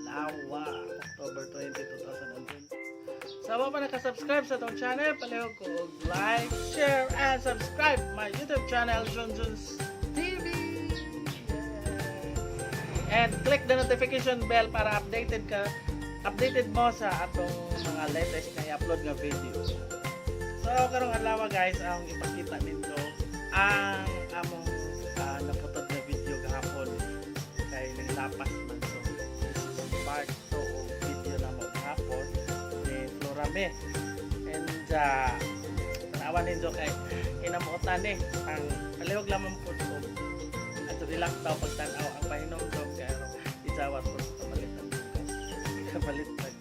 Adlaw, October 20, 2020. Sa mga pa nakasubscribe sa itong channel, palihog ko og like, share, and subscribe my YouTube channel, Junjun's TV. And click the notification bell para updated mo sa atong mga latest na i-upload nga video. So karong adlaw guys, ang ipakita nito ang among naputod na video gahapon kay lapas man. So this is part 2 of video na mo gahapon ni Florame. And tanawan ninyo kay inamuotan ang palihog lamang po ko at relax daw pagtanaw ang pahinom daw kay isawat po sa palitan kapalitan.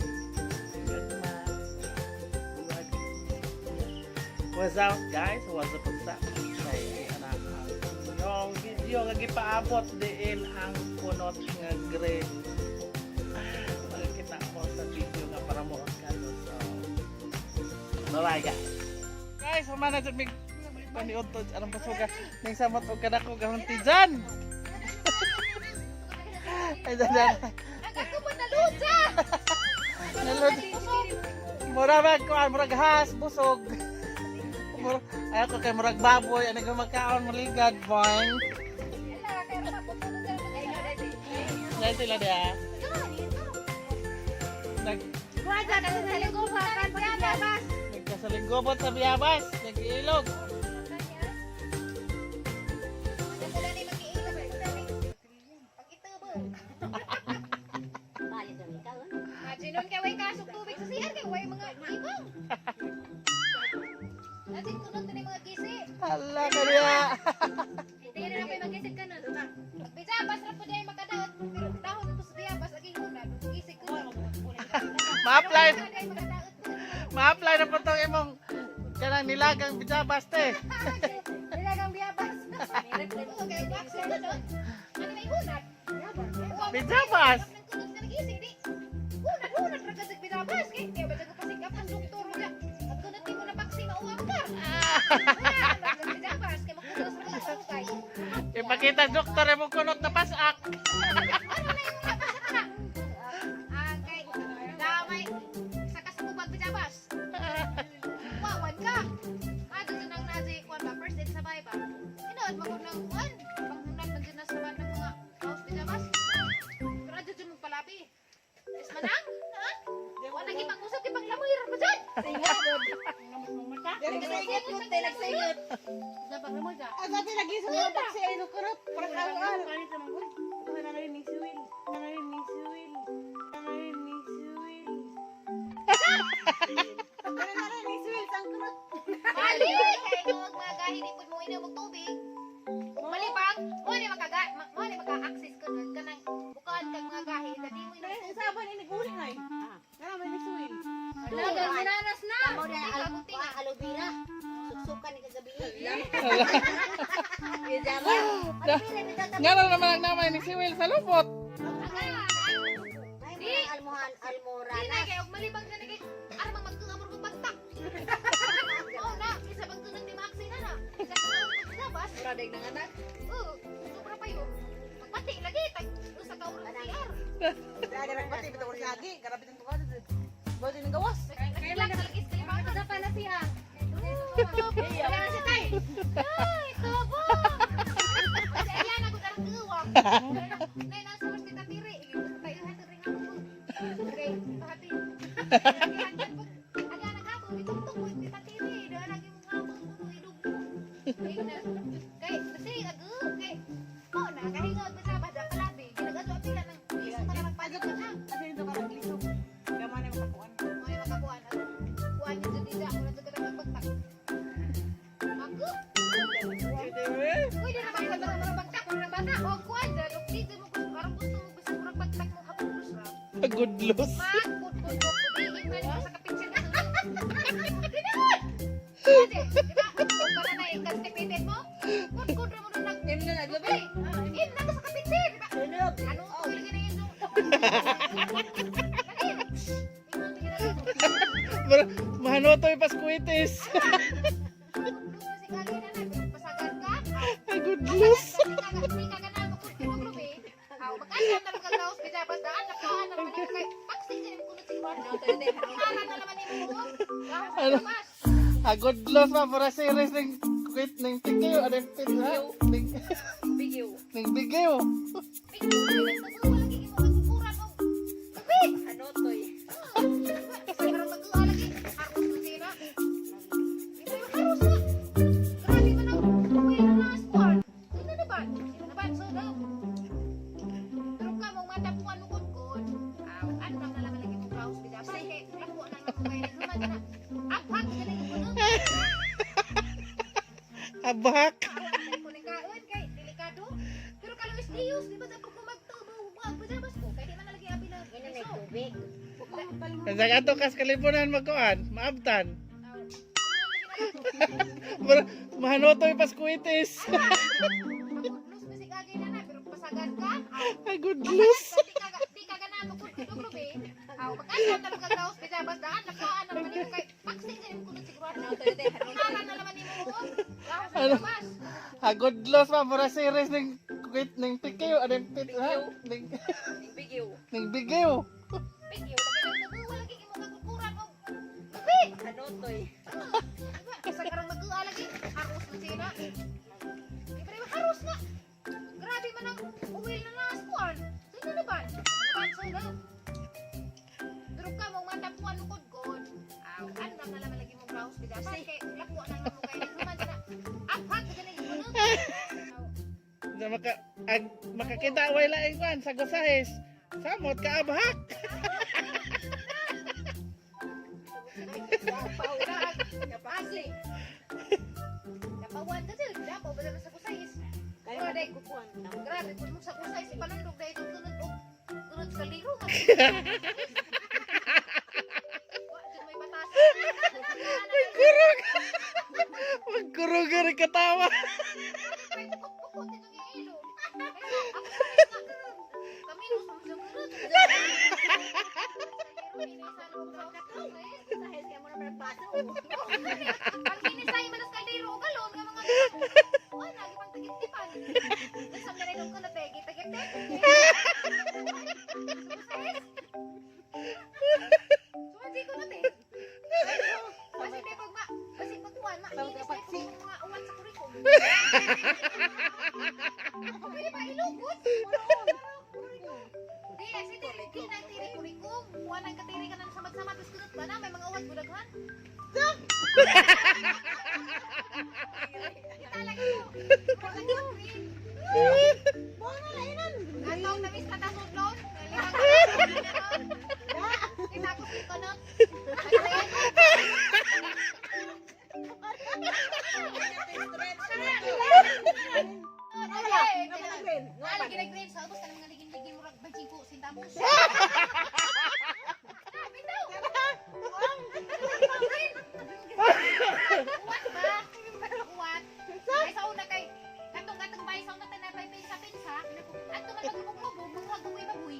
What's up guys? What's up sa kay anak yung video nga gipaabot diin ang punot nga gray. Makikita mo sa video nga para mo ang so bye guys, humana dyan may paniod to anong pasuga ning samot og kadako gahunti dyan. Ay dyan Ako mo nalusa! nalod murag has busog. Ay ako kay murag baboy ano ga magkaon maligad boy. Dahil sila dia. Waja na sa liguban pagkabas. Nagkasalinggobot sa biyabas, nag-iilog. Wala ni mag-iilog pag-itubo. Bayad kami ka. Majinon kay way kasok tubig sa CR kay way mga ibang. Natin kunot ni mga gisi. Hala ka niya. Hindi na may mag-isip ka nun. Bisa bas ra pud ay makadaot pero dahon mo sa biyabas aging hunad. Gisik ko. Ma-apply na po itong imong kanang nilagang bijabas te. Nilagang biyabas. Okay, bakit ko nun? Ano may hunad? Bijabas. Kunot na nagising di. Hunad ra kasig biyabas kay di ba ko pasig ang doktor niya. At kunot mo na vaccine mauwang ka. Biyabas kay makulos ra sa ukay. Ipakita doktor mo kunot na pasak. Mali! Kaya huwag magahi di po mo inamog tubig. Kung malipag, mo ni maka-access ko nun. Kanang bukaan kang mga gahi. Dadi mo inamog tubig. Saban ini guling ay. Kana may nisuwil. Lagang sinanas na! Tamo na Kaguting na. aloe vera. Suksukan ni kagabi. Nga lang naman ang namay ni Siwil sa lupot. Di almohan almora. Di na kaya huwag malipag ka na kay aramang magkungamor kong bagtak. Oo na, isa bang kunot ni Maxi na na. Isa kunot ni Labas. Radag ng anak. Oo, sobra pa yun. Magpati lagi, sa kaurang CR. Ada nang pati betul lagi, garapit ang tukad. Bodo ning gawas. Kailan ka lagi sa lima ka pa na siya. Kaya na siya tay. Ay, tobo. Kasi ayan ako darang guwang. Nay nang sa kita tiri. Tayo hatid ring ako. Okay, pahati. Aga nagabo itong mo kita tiri. Doon lagi mo nga mo idug. Kay kasi agu kay mo na kahingot mo sa bada palabi. Ginagato pila ng iso ka na magpajak na. Kasi ito ka naglisog. Gamane makakuan. May makakuan. Kuan yung dito ako na dito magbagtak. Ako. Pwede naman ko na magbagtak ng bata. O kuan dalo dito mo gusto arang gusto mo bisa mo magbagtak mo hapos ra. Good loss. Magpud pudin man sa kapitsin. Dinawon. Pwede, di ba? Para na ikas tipitin mo. Kud ra mo nang Emno na gabi. in na sa kapitsin, di ba? Ano ko ilagay na yun? Mahanotoy paskuitis. Ay, good loss. Hindi ka ganang makot mo grupi. Aw, magkano na magkagaos kita basta anak ko anak mo. kay paksi din ko siguro. Para na naman mo. Ano? Good loss pa para series ng quit ng tikiyo. Ano yung pin ha? Bigyo. Ng bigyo. Ano toy? Abak. Sa ato kas kalipunan magkuan, maabtan. Mahanotoy pas kuitis. Ay good loss. Ano? Good loss pa para series ng quit ng tikiyo. Ano yung pin ha? Bigyo. Ng bigyo. Ano toy? Kasi karang mag-uwa lagi, harus na sila. Ibre harus na. Grabe man ang uwil na naskuan. Sino na ba? Naban so na. Pero ka mong matapuan mo kod. Ano na naman lagi mo browse bida. Kay lapo na mo kay naman na. Apat ka na yung Sa makakita way laing kwan sa gusahis. Samot ka abhak. Asli. Napawan ka sila. Dapat ba na sa kusayis? Kayo na day kukuan. Grabe, kung mo sa kusayis, ipanandog dahil itong tunod sa liro. May batasan. Magkurog. Magkurog ka rin katawa. May pukot-pukot itong ilo. Kami nung sumusunod. Ang kinisay manas kaldero o galon nga mga oh, lagi pang tagip-tipan. Nasam na rin ang kunat eh, tagip-tip. Suwansi ko na eh. Kasi may pagma, kasi pagkuhan, mainis na yung mga uwan sa kurikom. Pwede ba ilugot? Di, kasi di na tiri kurikom. Kuha nang katiri ka na samad-samad, tapos kunat ba na, may mga uwan budaghan. Talaga mo. Talaga mo. Bono na inon. Atong namis na tasudlon. Itakot ko na. Lagi na green sa ubos ka naman naligin-ligin mo rag bajing ko sintamos. Bitaw. Uwat ba? Uwat. Ay sa una kay katong-katong bay sa una tanapay pinsa-pinsa. Ato man magmubog, magbuhay-buhay.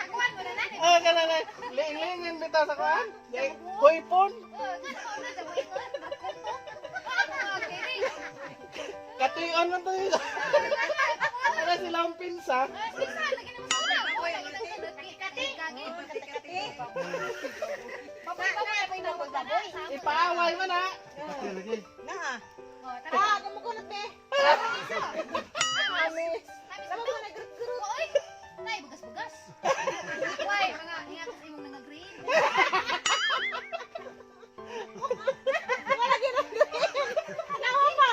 Kuan mo na nani. Ah, kalala. Ling-lingin bitaw sa kwan. Hoypon. Oh, nga sa una sa buhay ko. Katuyon man to yun. Para silang pinsa. Pinsa, lagi naman sa una. Kati. Papoy-papoy pa yung baboy. Ipaaway man ha. Naa. Oh, tara. Ah, kamu ko na te. Amis. Sama mo nag-group. Oy. Nay, bugas-bugas. Why, mga ingat sa imong nanga-green. Wala gina. Nawa pa.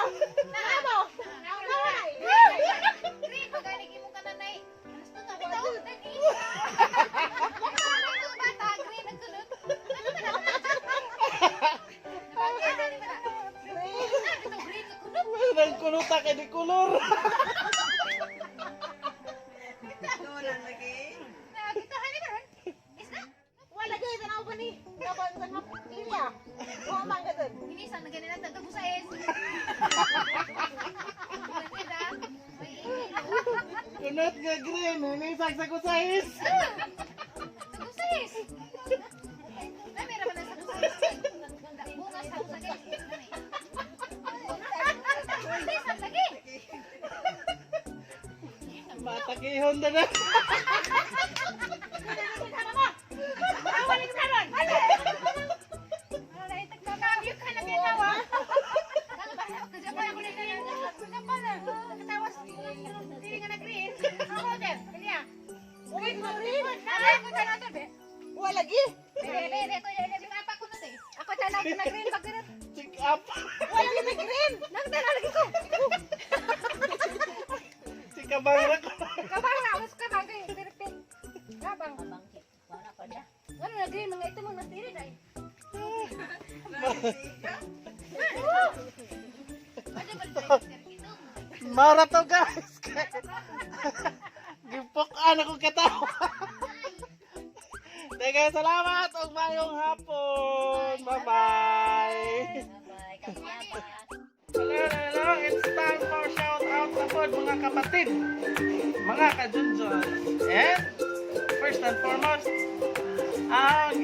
Nawa. Green, pagkanig imong kananay. Anas to nga, bitaw. Dani. Bata, green, nagkulot. Ano ba na? Napagkita, di ba na? Ito, green, nagkulot. Nagkuluta kay di kulor. Dolan lagi. Nakakitahan ni Baron. Isna? Wala gay tanaw pa ni. Kaban sa kapilya. Wa man gadon. Inisan na ganyan natin ito sa es. May ingilo. Kunot nga green. Inisag sa kusahis. Sa kusais. Ay, meron ba na sa kusais? Bunga sa kusais. Inisan lagi. Matakihon na na. Ako na nato, be. Wala lagi. Be, ko yung apa ko na, eh. Ako na nag-green pag-green. Check up. Wala lagi may green. Nagdala lagi ko. Si kabang ko. Kabang na, mas kabang kayo. Piripin. Kabang. Wala pa niya. Ano na green, mga ito mga natiri na eh. Mara to guys. Gipukan ako katawa. Teka, salamat. Huwag mayong hapon. Bye-bye. Hello. It's time for shout out na po mga kapatid. Mga kajunjun. And first and foremost, ang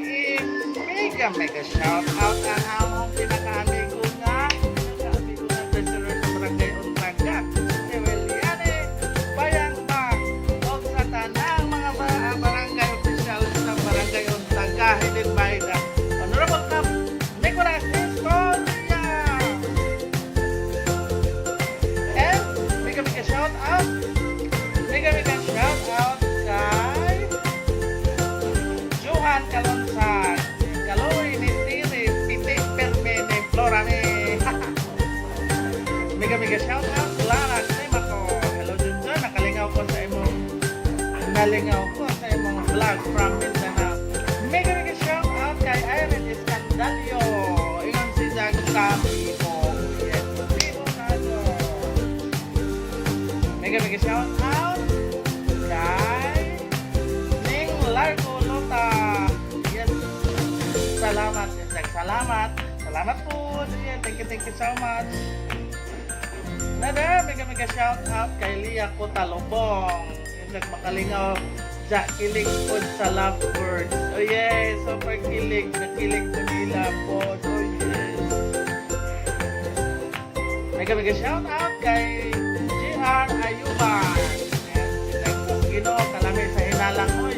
mega shout out ang among pinaka-amigo nga treasurer sa Barangay Untaga. Eweliane Bayang Bang. O sa tanang mga barangay official sa Barangay Untaga, headed by the Honorable Cap Nicolas Estonia. And mega shout out kay Johan Kalonsan, Kaloy ni Tiri, Piti Permene, Flora ni. Mega shout out, Clara, Sima ko. Hello Junjun, nakalingaw ko sa imong vlog from Mindanao. Mega shout out kay Irene Escandalio. Ingon si Jack Kami ko. Yes, Vivo Nado. Mega shout out kay Ning Largo Lota. Yes. Salamat, Jack. Salamat po. Yeah, thank you so much. Nada, mega shout out kay Lia Cotalobong. Yung makalingaw sa kilig po sa lovebirds. Oh yes, super kilig. Nakilig po nila po. Oh yes. Mega shout out kay GR Ayuban. Gino, kalami sa hinalang mo.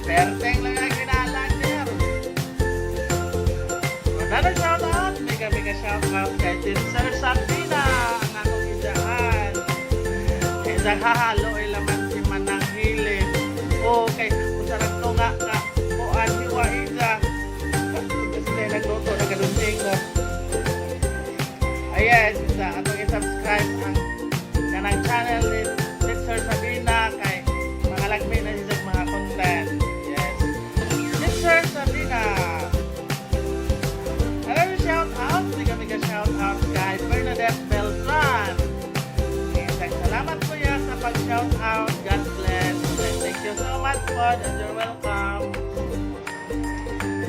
Perteng lang ang hinalang niya. Another shout out. Mega shout out kay Sir Sabina. Ang akong idaan. Isang hahalo ay laman si Manang Hilin. O kay usarang tunga ka. Kuan hiwa isa. Kasi tayo nagluto na galunting ko. Ayan, isa. Atong i-subscribe ang kanang channel ni Sir Sabina kay mga lagmi na siya sa mga content. Yes. Sir Sabina. Another shout out. Mega shout out kay Bernadette Beltran. Salamat po yan sa pag-shout out. God bless. Thank you so much po and you're welcome.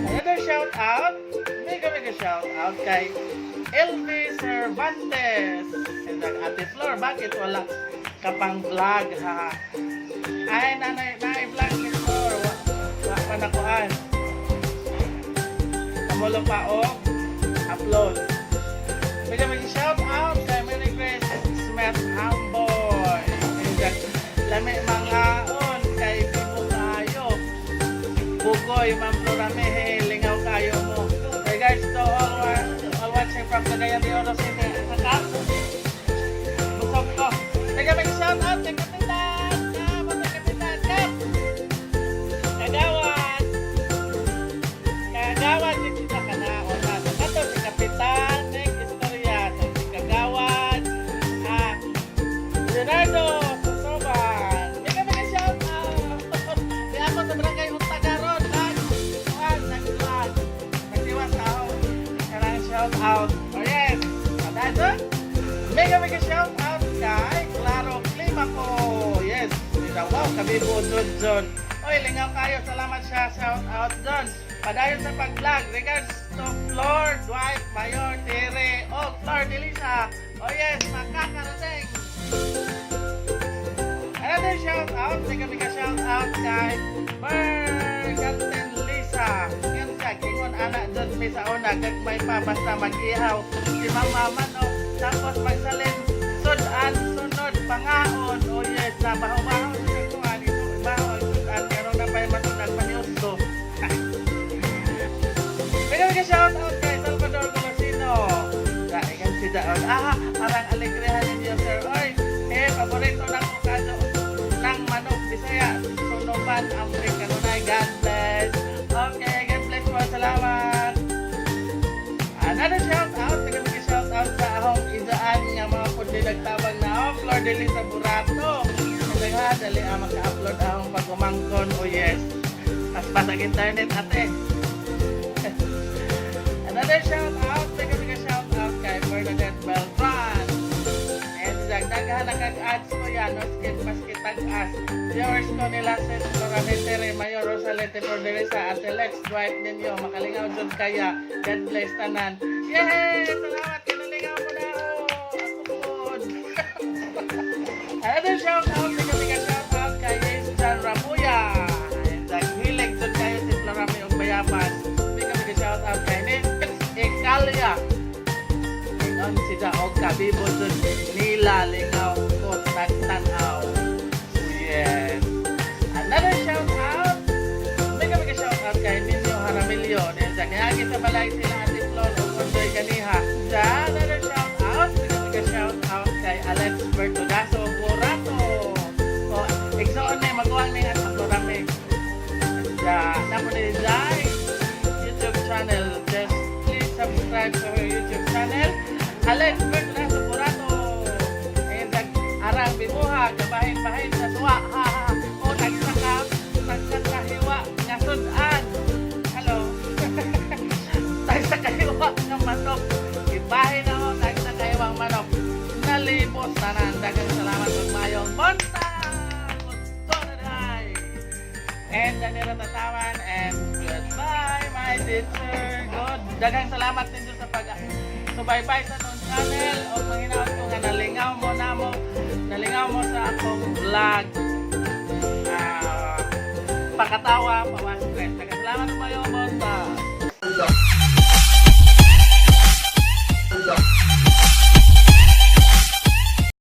Another shout out. Mega shout out kay LV Cervantes. And Ate Flor, bakit wala ka pang vlog ha? Ay, na-vlog ni Flor. Wala pa nakuhaan. Kamulo pa o upload. Mega shout out kay Mary Grace Smith Amboy. Lami mga on kay Bibo kayo. Bugoy, Ma'am Flora Mehe, lingaw kayo mo. Regards to all watching from Cagayan de Oro City. Kakap. Busog ko. Mega shout out kay Kapitan. Kapitan. Kagawad dito sa kanaon. Kato si Kapitan. Leonardo Sosoban. Mega shout out. Di ako sa Barangay Untaga Road. Nag-vlog. Nagtiwas ako. Karang shout out. Oh yes. Dito. Mega shout out kay Claro Climaco. Yes. Wow, kabibo John. Oy, lingaw kayo. Salamat siya. Shout out John. Padayon sa pag-vlog. Regards to Flor, Dwight, Mayor, Tere, Flor, Delisa. Oh yes, makakarating. Another shout out, mega shout out kay Merganten Lisa. Yan siya, gingon anak dyan may sa una, gagmay pa basta mag-ihaw. Si Mama Mano, tapos magsalin, sudan, sunod, pangaon. Oh yes, na baho-baho siya ko, anito, baho, sudan, karoon na pa'y masunag paniusto. Mega shout out kay Salvador Golosino. Ikan si Daon. Arang alegrehan ninyo, sir. Oy, paborito na ko kado ng manok Bisaya. Sunuban ang kanunay. God bless. Okay, God bless po. Salamat. Another shout out, taga shout out sa ahong idaan nga mga pundi nagtabang na ahong Flor de Lis sa Burato. Nagha dali ang maka-upload ahong pagkumangkon. Oh yes. As pa sa internet ate. Another shout out, taga shout out kay Bernadette Beltran. And dagdagan na kag-ads ko yan, no skip maski tag-as. Viewers ko nila sa Loranete Mayor Rosalete Forderesa at Lex Dwight ninyo. Makalingaw dyan kaya. God bless tanan. Yay! Salamat! Kinalingaw mo na ako! Ako Another shout out, tiga shout out kay John Ramuya. Naghilig dyan kayo si Florami og Bayabas. Tiga shout out kay Nis Ekalia. Ingon sila og kabibo dyan nila lingaw ko tagtanaw. Yes. Another shout out. Tiga shout out kay Ninyo Haramilyo. Kaya sa balay sila Ate Flor o Kondoy Ganiha. Another shout out. Tiga shout out kay Alex Bertudaso Burato. O, igsoon na magawang na sa Florame. Napo ni Zay YouTube channel. Just please subscribe to her YouTube channel. Alex Bertudaso Burato. Arang bimuha, kabahin-bahin sa tuwa. Ha ha. O, nagkakahiwa nga sudan. Hello. Nagkakahiwa nga manok. Ibahin ako, nagkakahiwang manok. Nalibos tanan. Dagang salamat magmayong monta. Gusto na dahay. And danira tatawan. And goodbye, my teacher. Good. Dagang salamat din sa pag-subaybay sa itong channel. O manginawat ko nga nalingaw mo na mo. Nalingaw mo sa akong vlog. Pakatawa, pawas stress. Salamat po kayo, Bonta.